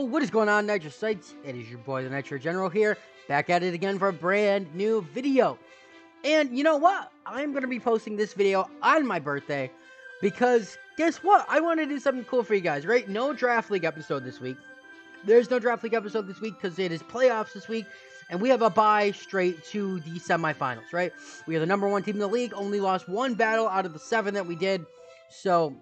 What is going on, Nitrosites? It is your boy, the Nitro General here, back at it again for a brand new video. And you know what? I'm going to be posting this video on my birthday because guess what? I want to do something cool for you guys, right? No Draft League episode this week. There's no Draft League episode this week because it is playoffs this week, and we have a bye straight to the semifinals, right? We are the #1 team in the league, only lost one battle out of the 7 that we did, so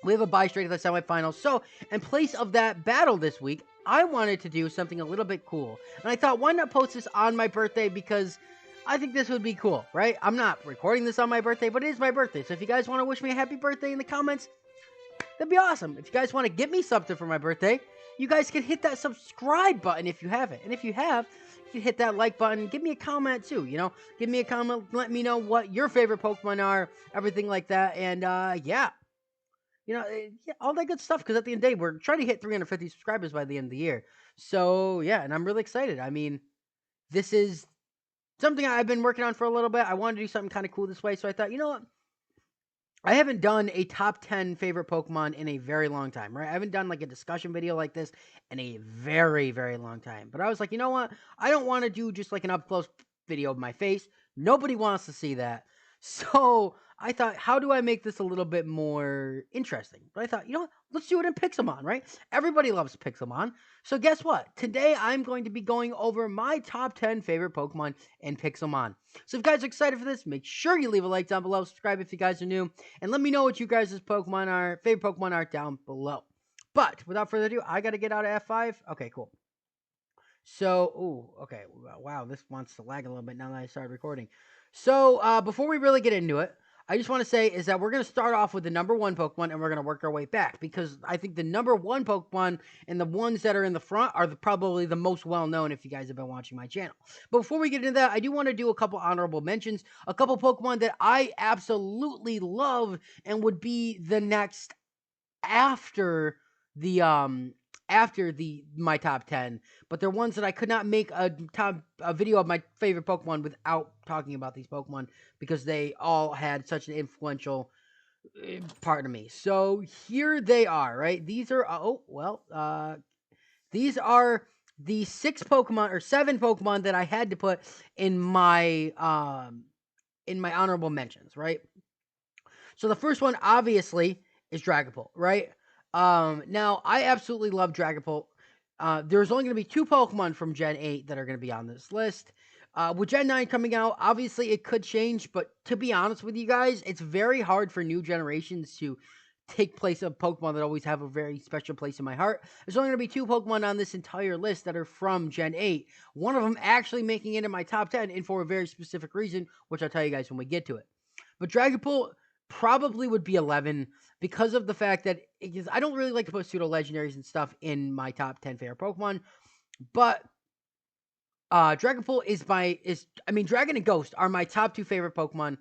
we have a bye straight to the semifinals. So, in place of that battle this week, I wanted to do something a little bit cool. And I thought, why not post this on my birthday? Because I think this would be cool, right? I'm not recording this on my birthday, but it is my birthday. So if you guys want to wish me a happy birthday in the comments, that'd be awesome. If you guys want to get me something for my birthday, you guys can hit that subscribe button if you haven't. And if you have, you can hit that like button. Give me a comment too, you know? Give me a comment. Let me know what your favorite Pokemon are, everything like that. And yeah. You know, yeah, all that good stuff, because at the end of the day, we're trying to hit 350 subscribers by the end of the year. So, yeah, and I'm really excited. I mean, this is something I've been working on for a little bit. I wanted to do something kind of cool this way, so I thought, you know what? I haven't done a top 10 favorite Pokemon in a very long time, right? I haven't done like a discussion video like this in a very, very long time. But I was like, you know what? I don't want to do just like an up-close video of my face. Nobody wants to see that. So I thought, how do I make this a little bit more interesting? But I thought, you know what? Let's do it in PIXELMON, right? Everybody loves PIXELMON. So guess what? Today I'm going to be going over my top 10 favorite Pokemon in PIXELMON. So if you guys are excited for this, make sure you leave a like down below, subscribe if you guys are new, and let me know what you guys' favorite Pokemon are down below. But without further ado, I got to get out of F5. Okay, cool. So, okay, wow, this wants to lag a little bit now that I started recording. So, before we really get into it, I just want to say is that we're going to start off with the #1 Pokemon, and we're going to work our way back, because I think the #1 Pokemon and the ones that are in the front are probably the most well-known if you guys have been watching my channel. But before we get into that, I do want to do a couple honorable mentions, a couple Pokemon that I absolutely love and would be the next after the my top 10, but they're ones that I could not make a video of my favorite Pokemon without talking about these Pokemon, because they all had such an influential part of me. So here they are, right? These are these are the 6 Pokemon or 7 Pokemon that I had to put in my honorable mentions, right? So the first one obviously is Draggable, right? Now I absolutely love Draggable. There's only going to be 2 Pokemon from Gen 8 that are going to be on this list. With Gen 9 coming out, obviously it could change, but to be honest with you guys, it's very hard for new generations to take place of Pokemon that always have a very special place in my heart. There's only going to be 2 Pokemon on this entire list that are from Gen 8. One of them actually making it in my top 10, and for a very specific reason, which I'll tell you guys when we get to it. But Dragapult probably would be 11, because of the fact that I don't really like to put pseudo legendaries and stuff in my top 10 favorite Pokemon, but Dragapult Dragon and Ghost are my top 2 favorite Pokemon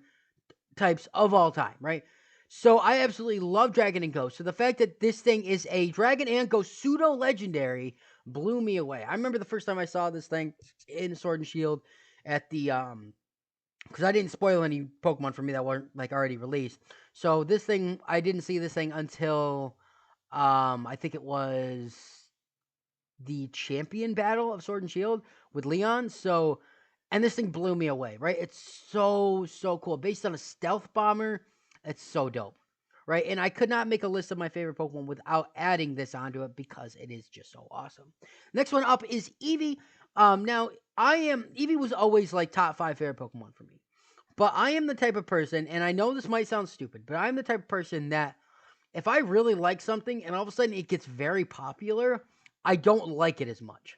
types of all time, right? So I absolutely love Dragon and Ghost. So the fact that this thing is a Dragon and Ghost pseudo legendary blew me away. I remember the first time I saw this thing in Sword and Shield at the because I didn't spoil any Pokemon for me that weren't like already released. So this thing, I didn't see this thing until I think it was the champion battle of Sword and Shield with Leon. So, and this thing blew me away, right? It's so cool. Based on a stealth bomber, it's so dope, right? And I could not make a list of my favorite Pokemon without adding this onto it, because it is just so awesome. Next one up is Evie. Now Evie was always like top 5 favorite Pokemon for me. But I am the type of person, and I know this might sound stupid, but I'm the type of person that if I really like something and all of a sudden it gets very popular, I don't like it as much.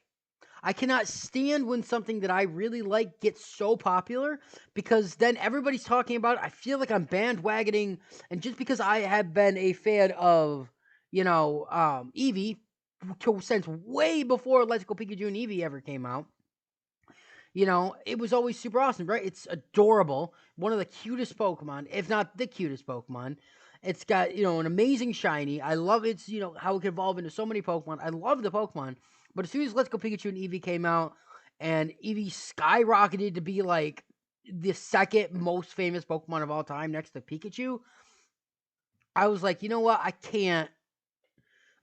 I cannot stand when something that I really like gets so popular, because then everybody's talking about it. I feel like I'm bandwagoning, and just because I have been a fan of, Eevee since way before Let's Go Pikachu and Eevee ever came out, it was always super awesome, right? It's adorable. One of the cutest Pokemon, if not the cutest Pokemon. It's got, an amazing shiny. I love its, how it can evolve into so many Pokemon. I love the Pokemon. But as soon as Let's Go Pikachu and Eevee came out, and Eevee skyrocketed to be like the second most famous Pokemon of all time next to Pikachu, I was like, you know what? I can't.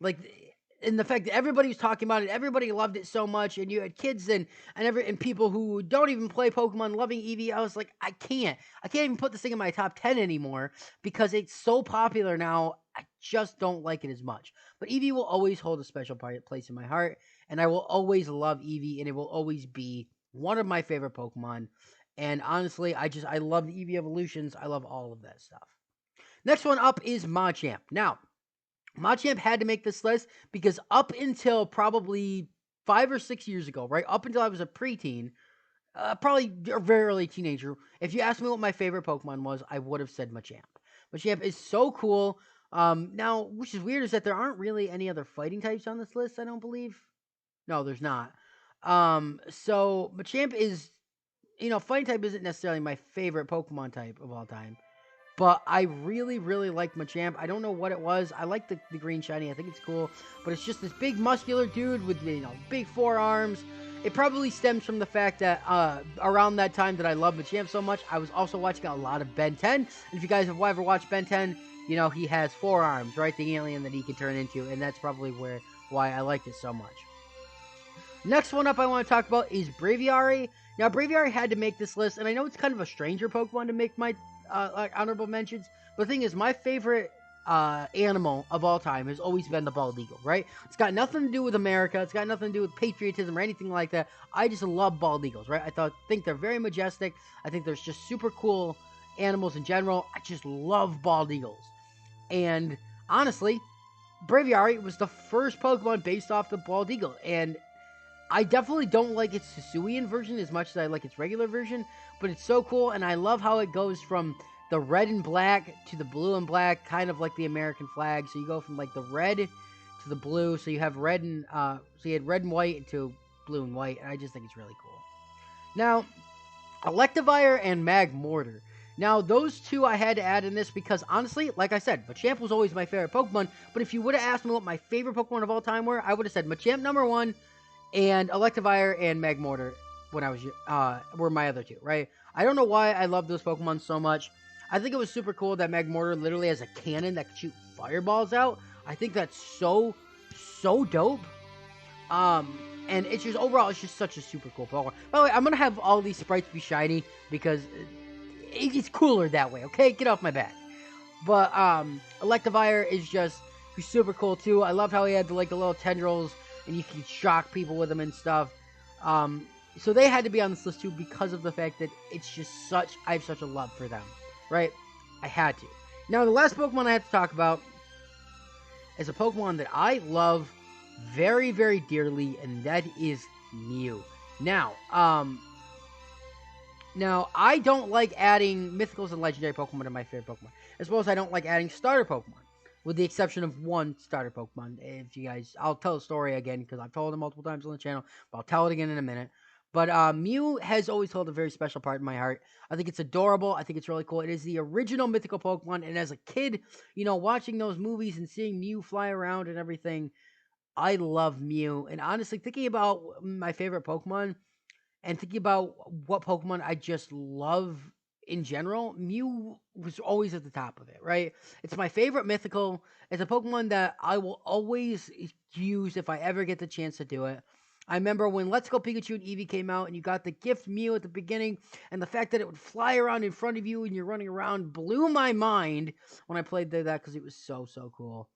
Like, and the fact that everybody was talking about it, everybody loved it so much, and you had kids and people who don't even play Pokemon loving Eevee. I was like, I can't even put this thing in my top 10 anymore because it's so popular now. I just don't like it as much. But Eevee will always hold a special place in my heart, and I will always love Eevee, and it will always be one of my favorite Pokemon. And honestly, I love the Eevee evolutions. I love all of that stuff. Next one up is Machamp. Now, Machamp had to make this list because up until probably 5 or 6 years ago, right, up until I was a preteen, probably a very early teenager, if you asked me what my favorite Pokemon was, I would have said Machamp. Machamp is so cool. Now, which is weird, is that there aren't really any other fighting types on this list, I don't believe. No, there's not. So Machamp is, fighting type isn't necessarily my favorite Pokemon type of all time. But I really, really like Machamp. I don't know what it was. I like the green shiny. I think it's cool. But it's just this big muscular dude with, big forearms. It probably stems from the fact that around that time that I love Machamp so much, I was also watching a lot of Ben 10. And if you guys have ever watched Ben 10, he has forearms, right? The alien that he can turn into. And that's probably why I liked it so much. Next one up I want to talk about is Braviari. Now, Braviari had to make this list. And I know it's kind of a stranger Pokemon to make my honorable mentions, but the thing is, my favorite animal of all time has always been the bald eagle, right? It's got nothing to do with America, it's got nothing to do with patriotism or anything like that. I just love bald eagles, right? I think they're very majestic. I think there's just super cool animals in general. I just love bald eagles. And honestly, Braviari was the first Pokemon based off the bald eagle, and I definitely don't like its Hisuian version as much as I like its regular version, but it's so cool, and I love how it goes from the red and black to the blue and black, kind of like the American flag. So you go from like the red to the blue, so you have red and so you had red and white to blue and white, and I just think it's really cool. Now, Electavire and Mag Mortar. Now, those two I had to add in this because, honestly, like I said, Machamp was always my favorite Pokemon, but if you would have asked me what my favorite Pokemon of all time were, I would have said Machamp number 1, and Electavire and Mag Mortar when I was were my other two, right? I don't know why I love those Pokemon so much. I think it was super cool that Mag Mortar literally has a cannon that can shoot fireballs out. I think that's so dope. And it's just overall, it's just such a super cool Pokemon. By the way, I'm gonna have all these sprites be shiny because it's cooler that way. Okay, get off my back. But Electavire is just super cool too. I love how he had the little tendrils, and you can shock people with them and stuff. So they had to be on this list too because of the fact that it's just I have such a love for them, right? I had to. Now, the last Pokemon I have to talk about is a Pokemon that I love very, very dearly, and that is Mew. Now, I don't like adding mythicals and legendary Pokemon to my favorite Pokemon. As well as I don't like adding starter Pokemon, with the exception of one starter Pokemon. If you guys, I'll tell the story again because I've told it multiple times on the channel, but I'll tell it again in a minute. But Mew has always held a very special part in my heart. I think it's adorable. I think it's really cool. It is the original mythical Pokemon, and as a kid, watching those movies and seeing Mew fly around and everything, I love Mew. And honestly, thinking about my favorite Pokemon and thinking about what Pokemon I just love in general, Mew was always at the top of it, right? It's my favorite mythical. It's a Pokemon that I will always use if I ever get the chance to do it. I remember when Let's Go Pikachu and Evie came out and you got the gift Mew at the beginning, and the fact that it would fly around in front of you and you're running around blew my mind when I played that because it was so cool.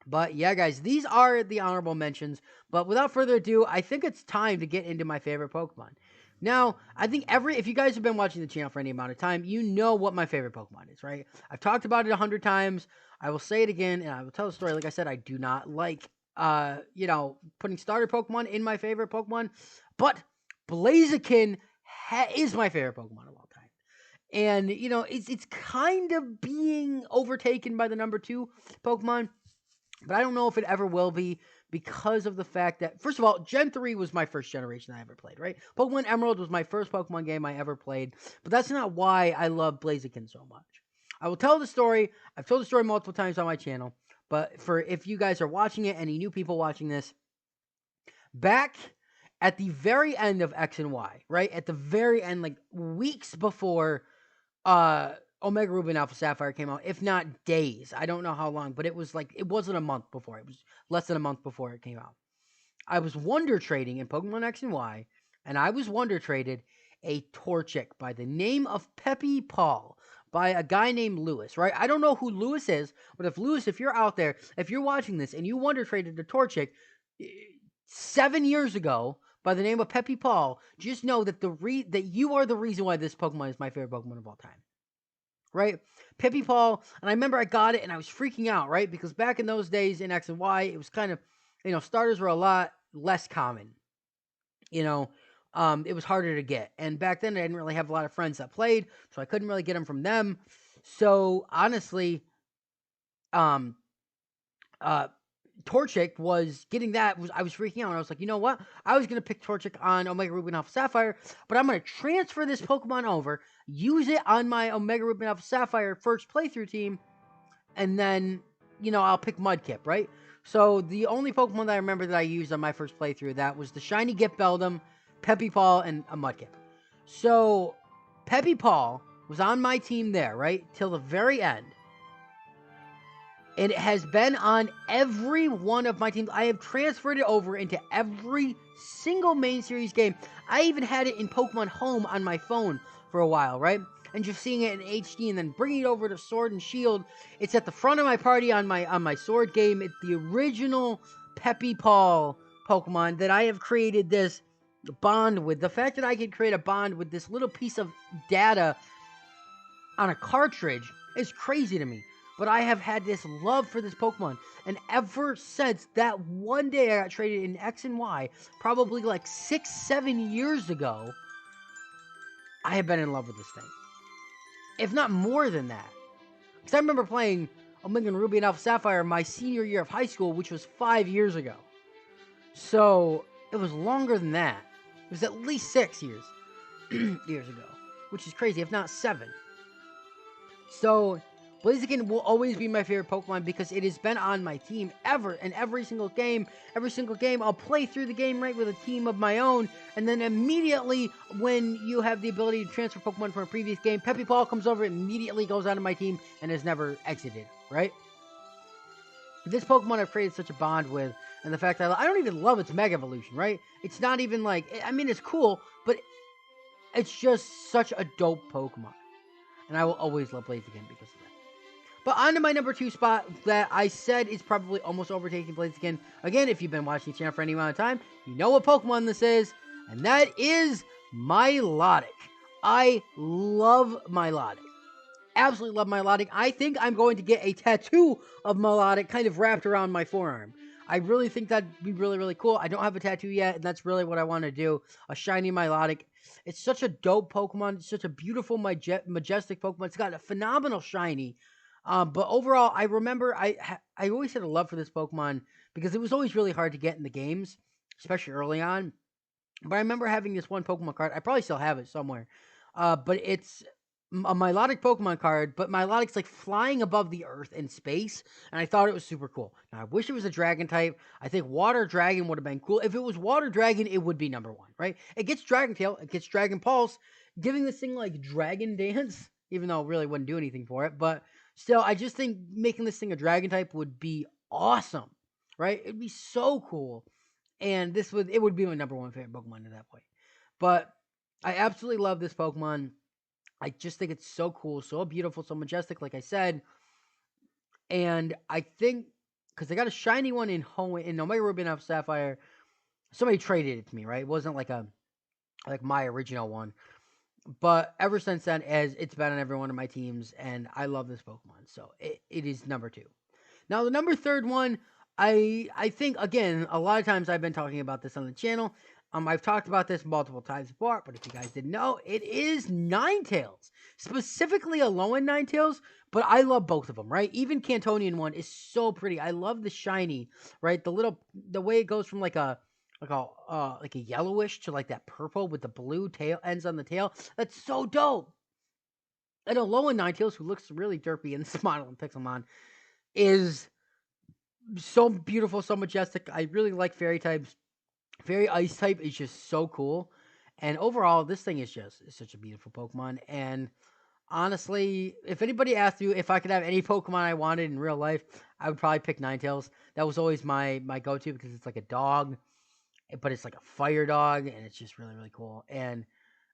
But yeah, guys, these are the honorable mentions. But without further ado, I think it's time to get into my favorite Pokemon. Now, I think if you guys have been watching the channel for any amount of time, you know what my favorite Pokemon is, right? I've talked about it 100 times. I will say it again, and I will tell the story. Like I said, I do not like, putting starter Pokemon in my favorite Pokemon. But Blaziken is my favorite Pokemon of all time. And, it's kind of being overtaken by the number 2 Pokemon. But I don't know if it ever will be because of the fact that, first of all, Gen 3 was my first generation I ever played, right? Pokemon Emerald was my first Pokemon game I ever played, but that's not why I love Blaziken so much. I will tell the story. I've told the story multiple times on my channel, but if you guys are watching it, any new people watching this, back at the very end of X and Y, right? At the very end, like weeks before Omega Ruby and Alpha Sapphire came out, if not days. I don't know how long, but it was like, it wasn't a month before. It was less than a month before it came out. I was wonder trading in Pokemon X and Y, and I was wonder traded a Torchic by the name of Peppy Paul by a guy named Lewis, right? I don't know who Lewis is, but if Lewis, if you're out there, if you're watching this and you wonder traded a Torchic 7 years ago by the name of Peppy Paul, just know that that you are the reason why this Pokemon is my favorite Pokemon of all time. Right? Peppy Paul, and I remember I got it and I was freaking out, right? Because back in those days in X and Y, it was kind of, starters were a lot less common. It was harder to get. And back then I didn't really have a lot of friends that played, so I couldn't really get them from them. So honestly, Torchic was getting that. I was freaking out. And I was like, you know what? I was going to pick Torchic on Omega Ruby and Alpha Sapphire, but I'm going to transfer this Pokemon over, use it on my Omega Ruby and Alpha Sapphire first playthrough team, and then, I'll pick Mudkip, right? So the only Pokemon that I remember that I used on my first playthrough, that was the Shiny Gift Beldum, Peppy Paul, and a Mudkip. So Peppy Paul was on my team there, right? Till the very end. And it has been on every one of my teams. I have transferred it over into every single main series game. I even had it in Pokemon Home on my phone for a while, right? And just seeing it in HD and then bringing it over to Sword and Shield. It's at the front of my party on my Sword game. It's the original Peppy Paul Pokemon that I have created this bond with. The fact that I can create a bond with this little piece of data on a cartridge is crazy to me. But I have had this love for this Pokemon. And ever since that one day I got traded in X and Y, probably like 6-7 years ago, I have been in love with this thing. If not more than that. Because I remember playing Omega Ruby and Alpha Sapphire my senior year of high school, which was 5 years ago. So it was longer than that. It was at least 6 years years ago, which is crazy, if not 7. So Blaziken will always be my favorite Pokemon because it has been on my team ever, and every single game, I'll play through the game, right, with a team of my own, and then immediately, when you have the ability to transfer Pokemon from a previous game, Peppy Paul comes over, immediately goes onto my team, and has never exited, right? This Pokemon I've created such a bond with, and the fact that I don't even love its Mega Evolution, right? It's not even like, I mean, it's cool, but it's just such a dope Pokemon. And I will always love Blaziken because of that. But on to my number 2 spot that I said is probably almost overtaking Blaziken. Again, if you've been watching the channel for any amount of time, you know what Pokemon this is. And that is Milotic. I love Milotic. Absolutely love Milotic. I think I'm going to get a tattoo of Milotic kind of wrapped around my forearm. I really think that'd be really, really cool. I don't have a tattoo yet, and that's really what I want to do. A shiny Milotic. It's such a dope Pokemon. It's such a beautiful, majestic Pokemon. It's got a phenomenal shiny. But overall, I remember I always had a love for this Pokemon because it was always really hard to get in the games, especially early on. But I remember having this one Pokemon card. I probably still have it somewhere. But it's a Milotic Pokemon card, but Milotic's like flying above the earth in space, and I thought it was super cool. Now, I wish it was a dragon type. I think Water Dragon would have been cool. If it was Water Dragon, it would be number 1, right? It gets Dragon Tail, it gets Dragon Pulse, giving this thing like Dragon Dance, even though it really wouldn't do anything for it, but still, I just think making this thing a Dragon type would be awesome, right? It'd be so cool, and it would be my number 1 favorite Pokemon at that point. But I absolutely love this Pokemon. I just think it's so cool, so beautiful, so majestic, like I said. And I think, because they got a shiny one in Omega Ruby and Alpha Sapphire, somebody traded it to me, right? It wasn't like my original one. But ever since then, it's been on every one of my teams, and I love this Pokemon. So it is number 2. Now, the number 3rd one, I think, again, a lot of times I've been talking about this on the channel. I've talked about this multiple times before, but if you guys didn't know, it is Ninetales. Specifically a low-end Ninetales, but I love both of them, right? Even Cantonian one is so pretty. I love the shiny, right? The way it goes from like a yellowish to like that purple with the blue tail ends on the tail. That's so dope. And a low-end Ninetales, who looks really derpy in this model in PIXELMON, is so beautiful, so majestic. I really like fairy types. Fairy Ice type is just so cool. And overall, this thing is such a beautiful Pokemon. And honestly, if anybody asked you if I could have any Pokemon I wanted in real life, I would probably pick Ninetales. That was always my go-to because it's like a dog, but it's like a fire dog, and it's just really, really cool. And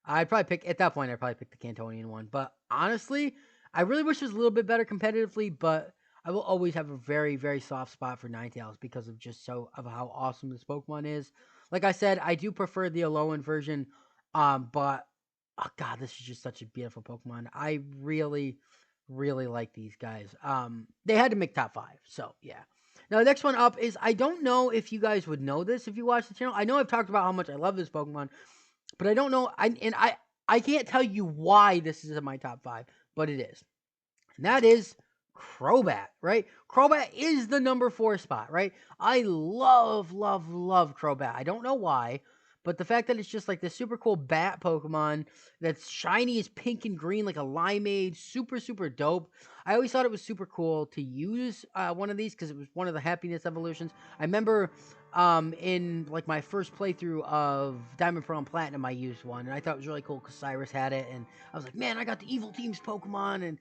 I'd probably pick, at that point, I'd probably pick the Cantonian one. But honestly, I really wish it was a little bit better competitively, but I will always have a very, very soft spot for Ninetales because of just of how awesome this Pokemon is. Like I said, I do prefer the Alolan version, but oh god, this is just such a beautiful Pokemon. I really, really like these guys. They had to make top 5, so yeah. Now, the next one up is, I don't know if you guys would know this if you watch the channel. I know I've talked about how much I love this Pokemon, but I don't know. I can't tell you why this is in my top 5, but it is. And that is Crobat, right? Crobat is the number 4 spot, right? I love, love, love Crobat. I don't know why, but the fact that it's just like this super cool bat Pokemon that's shiny as pink and green like a limeade, super, super dope. I always thought it was super cool to use one of these because it was one of the happiness evolutions. I remember in like my first playthrough of Diamond, Pearl, and Platinum, I used one, and I thought it was really cool because Cyrus had it, and I was like, man, I got the Evil Team's Pokemon, and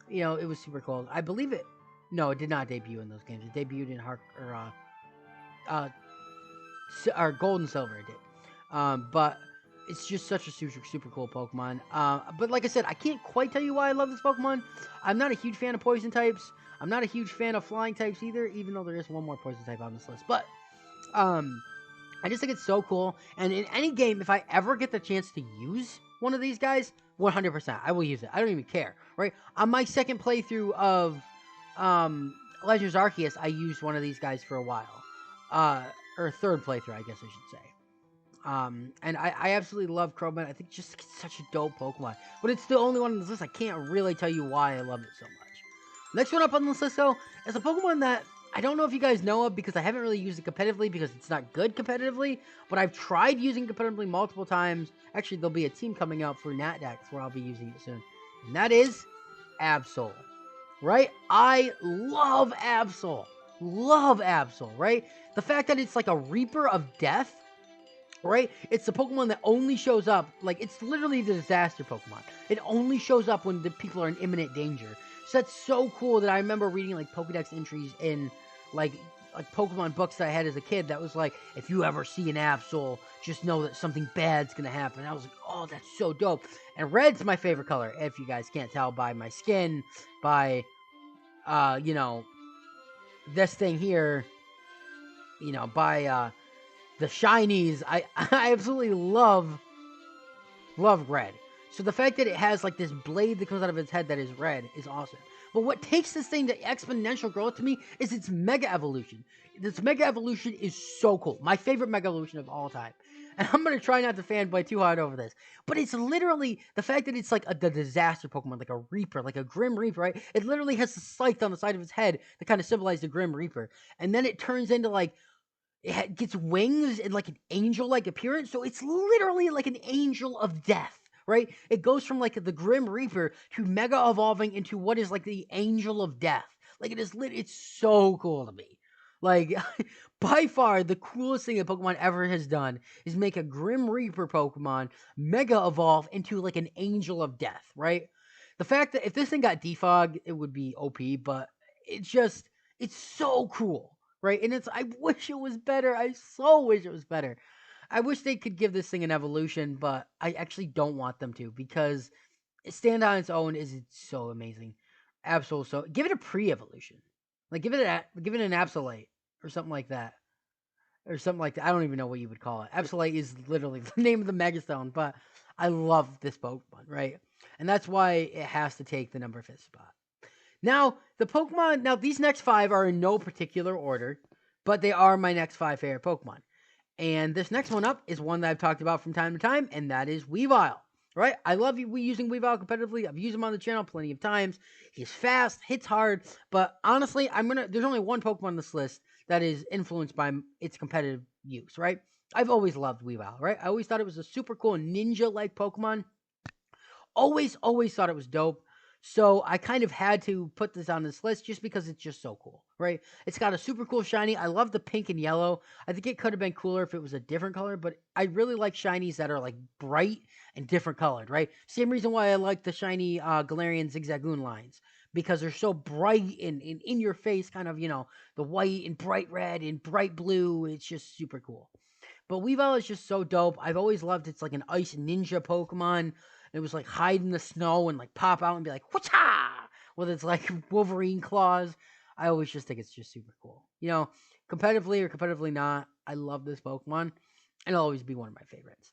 you know, it was super cool. I believe it. No, it did not debut in those games. It debuted in or Gold and Silver. It did. But it's just such a super, super cool Pokemon. But like I said, I can't quite tell you why I love this Pokemon. I'm not a huge fan of poison types. I'm not a huge fan of flying types either, even though there is one more poison type on this list. But I just think it's so cool. And in any game, if I ever get the chance to use one of these guys, 100%, I will use it. I don't even care, right? On my second playthrough of Legends Arceus, I used one of these guys for a while. Or third playthrough, I guess I should say. And I absolutely love Crobat. I think just it's such a dope Pokemon. But it's the only one on this list. I can't really tell you why I love it so much. Next one up on this list, though, is a Pokemon that I don't know if you guys know of because I haven't really used it competitively because it's not good competitively, but I've tried using it competitively multiple times. Actually, there'll be a team coming out for NatDex where I'll be using it soon. And that is Absol, right? I love Absol. Love Absol, right? The fact that it's like a Reaper of Death, right? It's the Pokemon that only shows up, like, it's literally the disaster Pokemon. It only shows up when the people are in imminent danger. So that's so cool that I remember reading, like, Pokedex entries in, like Pokemon books that I had as a kid that was like, if you ever see an Absol, just know that something bad's gonna happen. And I was like, oh, that's so dope. And red's my favorite color, if you guys can't tell by my skin, by, you know, this thing here, you know, by, the shinies. I absolutely love red. So the fact that it has like this blade that comes out of its head that is red is awesome. But what takes this thing to exponential growth to me is its Mega Evolution. This Mega Evolution is so cool. My favorite Mega Evolution of all time. And I'm going to try not to fanboy too hard over this. But it's literally the fact that it's like the disaster Pokemon, like a Reaper, like a Grim Reaper, right? It literally has the scythe on the side of its head to kind of symbolize the Grim Reaper. And then it turns into like, it gets wings and like an angel-like appearance. So it's literally like an angel of death, right? It goes from like the Grim Reaper to mega evolving into what is like the angel of death. Like it is it's so cool to me. Like by far the coolest thing that Pokemon ever has done is make a Grim Reaper Pokemon mega evolve into like an angel of death, right? The fact that if this thing got defogged, it would be OP, but it's so cool. Right, and I wish it was better. I so wish it was better. I wish they could give this thing an evolution, but I actually don't want them to because stand on its own is so amazing. Absolutely, so give it a pre-evolution, like give it an Absolite or something like that, or something like that. I don't even know what you would call it. Absolite is literally the name of the Megastone, but I love this Pokemon, right? And that's why it has to take the number 5th spot. Now, these next 5 are in no particular order, but they are my next 5 favorite Pokemon. And this next one up is one that I've talked about from time to time, and that is Weavile, right? I love using Weavile competitively. I've used him on the channel plenty of times. He's fast, hits hard, but honestly, there's only one Pokemon on this list that is influenced by its competitive use, right? I've always loved Weavile, right? I always thought it was a super cool ninja-like Pokemon. Always thought it was dope. So I kind of had to put this on this list just because it's just so cool, right? It's got a super cool shiny. I love the pink and yellow. I think it could have been cooler if it was a different color, but I really like shinies that are like bright and different colored, right? Same reason why I like the shiny Galarian Zigzagoon lines, because they're so bright and in your face, kind of, the white and bright red and bright blue. It's just super cool. But Weevil is just so dope. I've always loved it's like an ice ninja Pokemon. It was like hide in the snow and like pop out and be like, whatcha? With its like Wolverine claws. I always just think it's just super cool. Competitively or competitively not, I love this Pokemon. And it'll always be one of my favorites.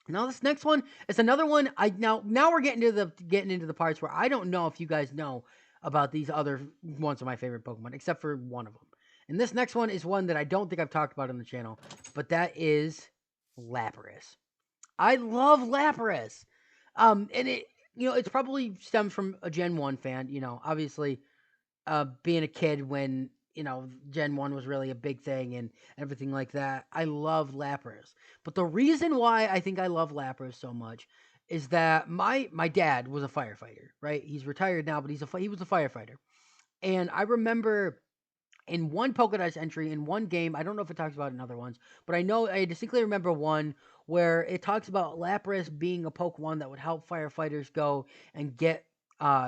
Now this next one is another one. Now we're getting into the parts where I don't know if you guys know about these other ones of my favorite Pokemon, except for one of them. And this next one is one that I don't think I've talked about on the channel, but that is Lapras. I love Lapras. And it's probably stems from a Gen 1 fan, obviously, being a kid when, Gen 1 was really a big thing and everything like that. I love Lapras. But the reason why I think I love Lapras so much is that my dad was a firefighter, right? He's retired now, but he was a firefighter. And I remember in one Pokédex entry, in one game, I don't know if it talks about it in other ones, but I distinctly remember one where it talks about Lapras being a Pokemon that would help firefighters go and get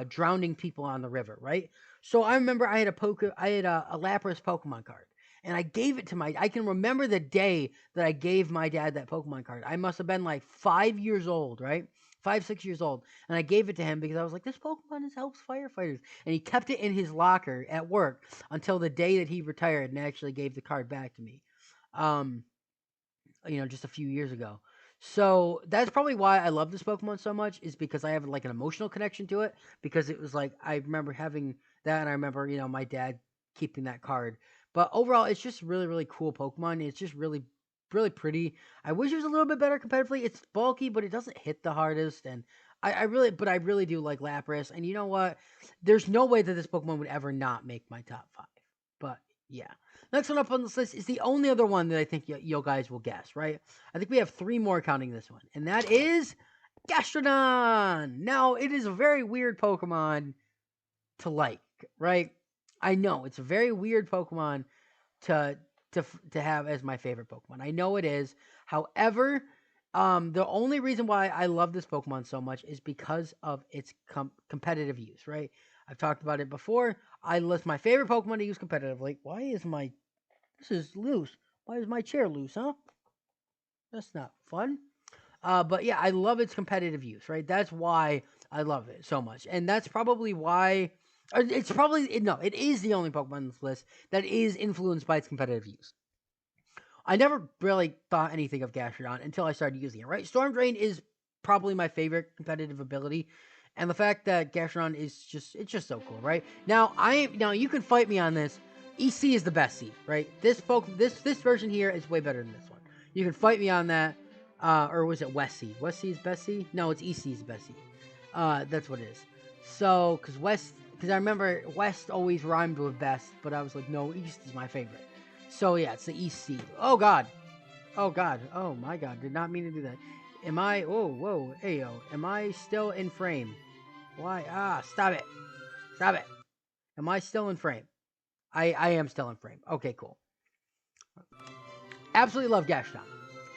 drowning people on the river, right? So I remember I had a Lapras Pokemon card, and I gave it to I can remember the day that I gave my dad that Pokemon card. I must have been like 5 years old, right? 5, 6 years old. And I gave it to him because I was like, this Pokemon helps firefighters. And he kept it in his locker at work until the day that he retired and actually gave the card back to me. Just a few years ago. So that's probably why I love this Pokemon so much, is because I have like an emotional connection to it, because it was like, I remember having that, and I remember, my dad keeping that card. But overall, it's just really, really cool Pokemon. It's just really, really pretty. I wish it was a little bit better competitively. It's bulky, but it doesn't hit the hardest. And I really do like Lapras. And you know what? There's no way that this Pokemon would ever not make my top 5. But yeah. Next one up on this list is the only other one that I think you guys will guess, right? I think we have 3 more counting this one, and that is Gastrodon. Now, it is a very weird Pokemon to like, right? I know it's a very weird Pokemon to have as my favorite Pokemon. I know it is. However, the only reason why I love this Pokemon so much is because of its competitive use, right? I've talked about it before. I list my favorite Pokemon to use competitively. This is loose. Why is my chair loose, huh? That's not fun. But yeah, I love its competitive use, right? That's why I love it so much. And that's probably why, it is the only Pokemon on this list that is influenced by its competitive use. I never really thought anything of Gastrodon until I started using it, right? Storm Drain is probably my favorite competitive ability. And the fact that Gastrodon is it's just so cool, right? Now you can fight me on this. EC is the best seed, right? This version here is way better than this one. You can fight me on that. Or was it West Sea? West Sea's best seed? No, it's EC's best seed. That's what it is. So, because I remember West always rhymed with best, but I was like, no, East is my favorite. So yeah, it's the East seed. Oh God. Oh God. Oh my God. Did not mean to do that. Am I? Oh, whoa. Hey, yo. Am I still in frame? Why? Stop it. Stop it. Am I still in frame? I am still in frame. Okay, cool. Absolutely love Gastrodon.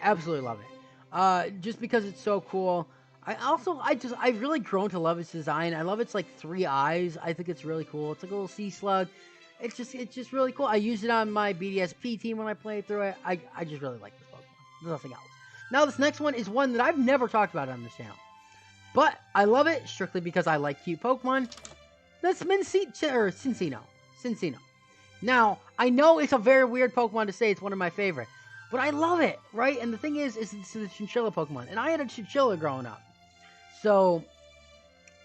Absolutely love it. Just because it's so cool. I've really grown to love its design. I love its like 3 eyes. I think it's really cool. It's like a little sea slug. It's just really cool. I use it on my BDSP team when I play through it. I just really like this Pokemon. There's nothing else. Now this next one is one that I've never talked about on this channel, but I love it strictly because I like cute Pokemon. That's Cinccino. Now, I know it's a very weird Pokemon to say it's one of my favorite, but I love it, right? And the thing is it's the chinchilla Pokemon, and I had a chinchilla growing up. So,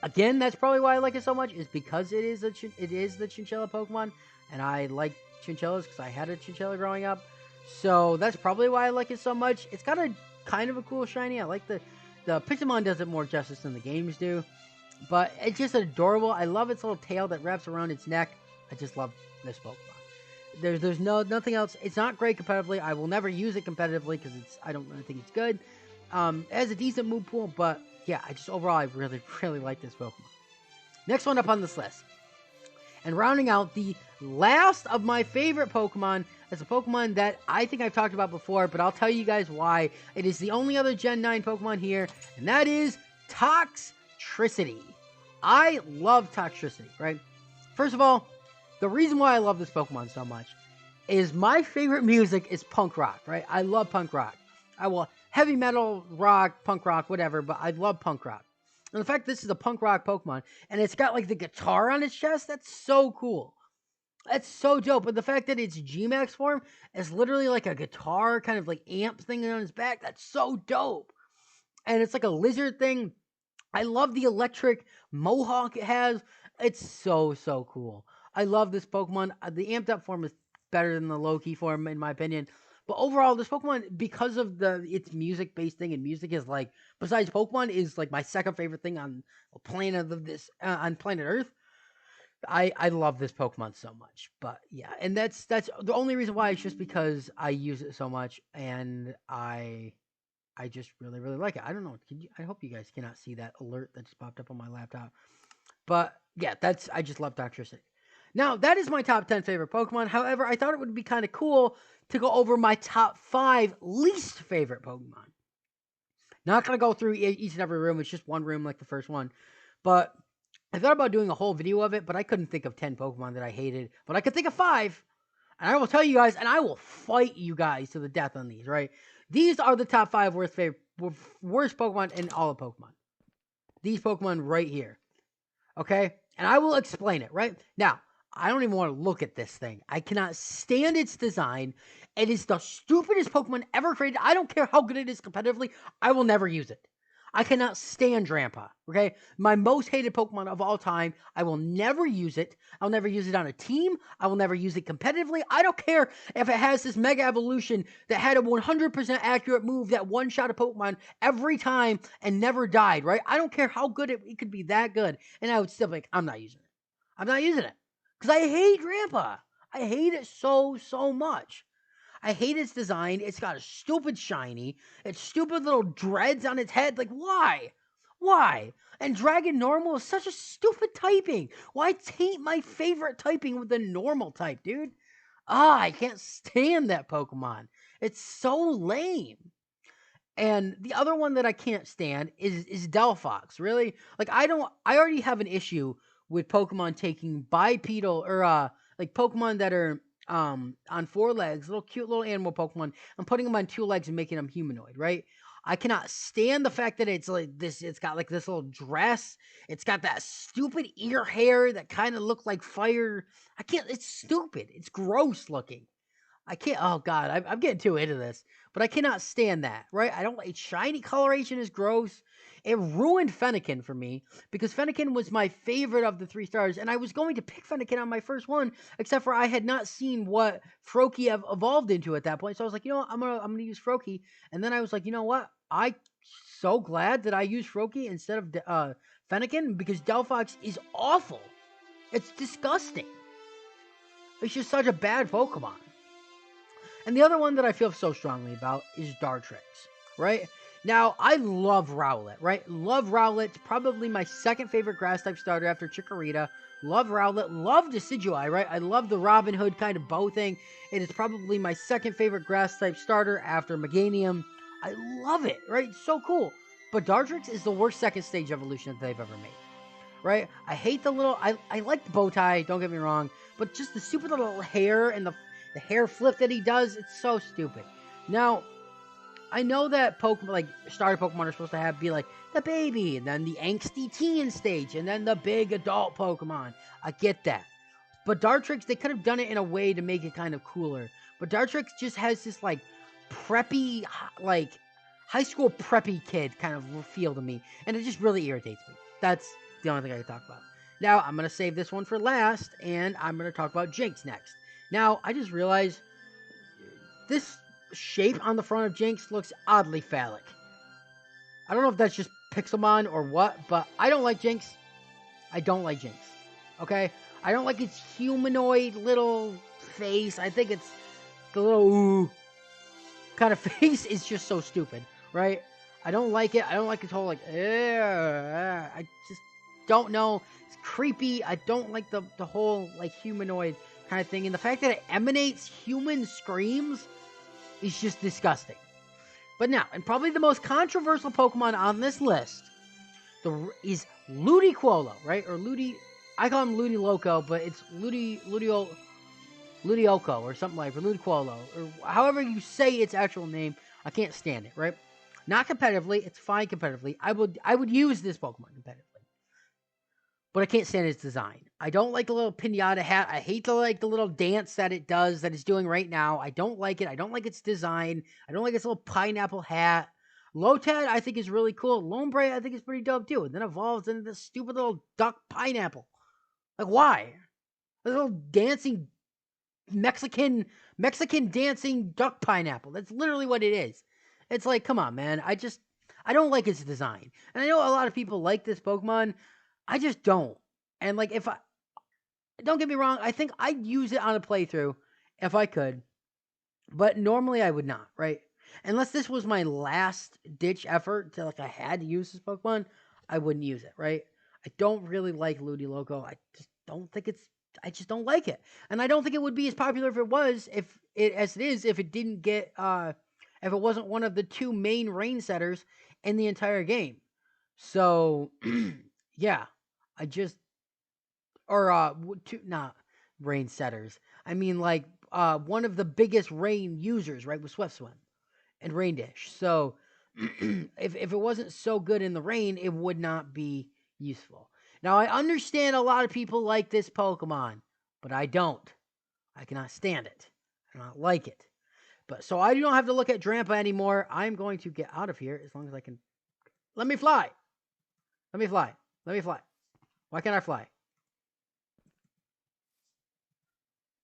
again, that's probably why I like it so much, is because it is the chinchilla Pokemon, and I like chinchillas because I had a chinchilla growing up. So that's probably why I like it so much. It's got a kind of a cool shiny. I like the PIXELMON does it more justice than the games do, but it's just adorable. I love its little tail that wraps around its neck. I just love this Pokemon. There's nothing else. It's not great competitively. I will never use it competitively because I don't really think it's good. It has a decent move pool, but yeah, overall I really, really like this Pokemon. Next one up on this list. And rounding out the last of my favorite Pokemon is a Pokemon that I think I've talked about before, but I'll tell you guys why. It is the only other Gen 9 Pokemon here, and that is Toxicity. I love Toxicity, right? First of all, the reason why I love this Pokemon so much is my favorite music is punk rock, right? I love punk rock. I will heavy metal, rock, punk rock, whatever, but I love punk rock. And the fact this is a punk rock Pokemon, and it's got like the guitar on its chest, that's so cool. That's so dope. But the fact that it's G-Max form is literally like a guitar kind of like amp thing on its back, that's so dope. And it's like a lizard thing. I love the electric mohawk it has. It's so, so cool. I love this Pokemon. The amped up form is better than the low-key form, in my opinion. But overall, this Pokemon, because of its music-based thing, and music is like, besides Pokemon, is like my second favorite thing on planet Earth. I love this Pokemon so much. But yeah, and that's the only reason why. It's just because I use it so much, and I just really, really like it. I don't know. I hope you guys cannot see that alert that just popped up on my laptop. But yeah, I just love Toxicity. Now, that is my top 10 favorite Pokemon. However, I thought it would be kind of cool to go over my top 5 least favorite Pokemon. Not going to go through each and every room. It's just one room like the first one. But I thought about doing a whole video of it, but I couldn't think of 10 Pokemon that I hated. But I could think of 5. And I will tell you guys, and I will fight you guys to the death on these, right? These are the top 5 worst Pokemon in all of Pokemon. These Pokemon right here. Okay? And I will explain it, right? Now, I don't even want to look at this thing. I cannot stand its design. It is the stupidest Pokemon ever created. I don't care how good it is competitively. I will never use it. I cannot stand Drampa, okay? My most hated Pokemon of all time. I will never use it. I'll never use it on a team. I will never use it competitively. I don't care if it has this Mega Evolution that had a 100% accurate move that one-shot a Pokemon every time and never died, right? I don't care how good it could be that good. And I would still be like, I'm not using it. I'm not using it. Because I hate Drampa. I hate it so, so much. I hate its design. It's got a stupid shiny. It's stupid little dreads on its head. Like, why? Why? And Dragon Normal is such a stupid typing. Why taint my favorite typing with the normal type, dude? I can't stand that Pokemon. It's so lame. And the other one that I can't stand is Delphox. Really? Like, I already have an issue with Pokemon taking bipedal or like Pokemon that are on 4 legs, little cute little animal Pokemon, and putting them on 2 legs and making them humanoid, right? I cannot stand the fact that it's like this. It's got like this little dress. It's got that stupid ear hair that kind of look like fire. I can't. It's stupid. It's gross looking. I can't. Oh God, I'm getting too into this, but I cannot stand that. Right? I don't. Its shiny coloration is gross. It ruined Fennekin for me because Fennekin was my favorite of the 3 stars, and I was going to pick Fennekin on my first one, except for I had not seen what Froakie have evolved into at that point. So I was like, you know what, I'm gonna use Froakie, and then I was like, you know what, I so glad that I used Froakie instead of Fennekin because Delphox is awful. It's disgusting. It's just such a bad Pokemon. And the other one that I feel so strongly about is Dartrix, right? Now, I love Rowlet, right? Love Rowlet. It's probably my second favorite grass-type starter after Chikorita. Love Rowlet. Love Decidueye, right? I love the Robin Hood kind of bow thing. It is probably my second favorite grass-type starter after Meganium. I love it, right? It's so cool. But Dartrix is the worst second stage evolution that they've ever made, right? I hate the little... I like the bow tie, don't get me wrong. But just the stupid little hair and the hair flip that he does, it's so stupid. Now... I know that Pokemon, like starter Pokemon, are supposed to be like the baby, and then the angsty teen stage, and then the big adult Pokemon. I get that, but Dartrix, they could have done it in a way to make it kind of cooler. But Dartrix just has this like preppy, like high school preppy kid kind of feel to me, and it just really irritates me. That's the only thing I can talk about. Now I'm gonna save this one for last, and I'm gonna talk about Jinx next. Now I just realized this shape on the front of Jinx looks oddly phallic. I don't know if that's just Pixelmon or what, but I don't like Jinx. I don't like Jinx. Okay? I don't like its humanoid little face. I think it's the little ooh kind of face is just so stupid, right? I don't like it. I don't like its whole like don't know. It's creepy. I don't like the whole like humanoid kind of thing, and the fact that it emanates human screams is just disgusting. But now, and probably the most controversial Pokemon on this list is Ludicolo, right? Or I call him Ludiloco, but it's Ludioko or something like, or Ludicolo, or however you say its actual name. I can't stand it, right? Not competitively, it's fine competitively. I would use this Pokemon competitively, but I can't stand its design. I don't like the little pinata hat. I hate the little dance that it does, that it's doing right now. I don't like it. I don't like its design. I don't like its little pineapple hat. Lotad, I think, is really cool. Lombre, I think, is pretty dope too. And then evolves into this stupid little duck pineapple. Like, why? A little dancing Mexican dancing duck pineapple. That's literally what it is. It's like, come on, man. I don't like its design. And I know a lot of people like this Pokemon. I just don't. And like, don't get me wrong, I think I'd use it on a playthrough if I could. But normally I would not, right? Unless this was my last ditch effort to like I had to use this Pokemon, I wouldn't use it, right? I don't really like Ludiloco. I just don't like it. And I don't think it would be as popular if it didn't get if it wasn't one of the two main rain setters in the entire game. So yeah, not rain setters. I mean like one of the biggest rain users, right, with Swift Swim and Rain Dish. So if it wasn't so good in the rain, it would not be useful. Now, I understand a lot of people like this Pokemon, but I don't. I cannot stand it. I do not like it. But so I don't have to look at Drampa anymore. I'm going to get out of here as long as I can. Let me fly. Let me fly. Let me fly. Why can't I fly?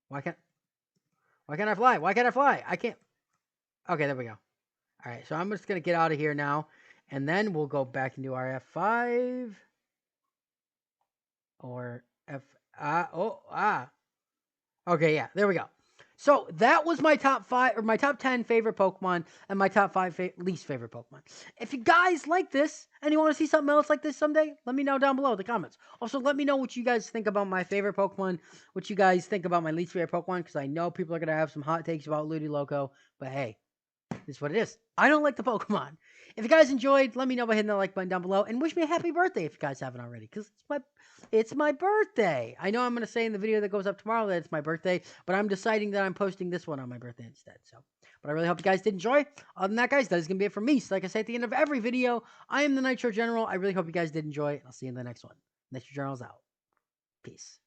Why can't I fly? Why can't I fly? I can't. Okay, there we go. All right, so I'm just going to get out of here now, and then we'll go back into our F5. Or Okay, yeah, there we go. So that was my top 5 or my top 10 favorite Pokemon and my top 5 least favorite Pokemon. If you guys like this and you want to see something else like this someday, let me know down below in the comments. Also, let me know what you guys think about my favorite Pokemon, what you guys think about my least favorite Pokemon, because I know people are going to have some hot takes about Ludiloco, but hey, this is what it is. I don't like the Pokemon. If you guys enjoyed, let me know by hitting the like button down below and wish me a happy birthday if you guys haven't already, because it's my birthday. I know I'm going to say in the video that goes up tomorrow that it's my birthday, but I'm deciding that I'm posting this one on my birthday instead. But I really hope you guys did enjoy. Other than that, guys, that is going to be it for me. So like I say at the end of every video, I am the Nitro General. I really hope you guys did enjoy. I'll see you in the next one. Nitro General's out. Peace.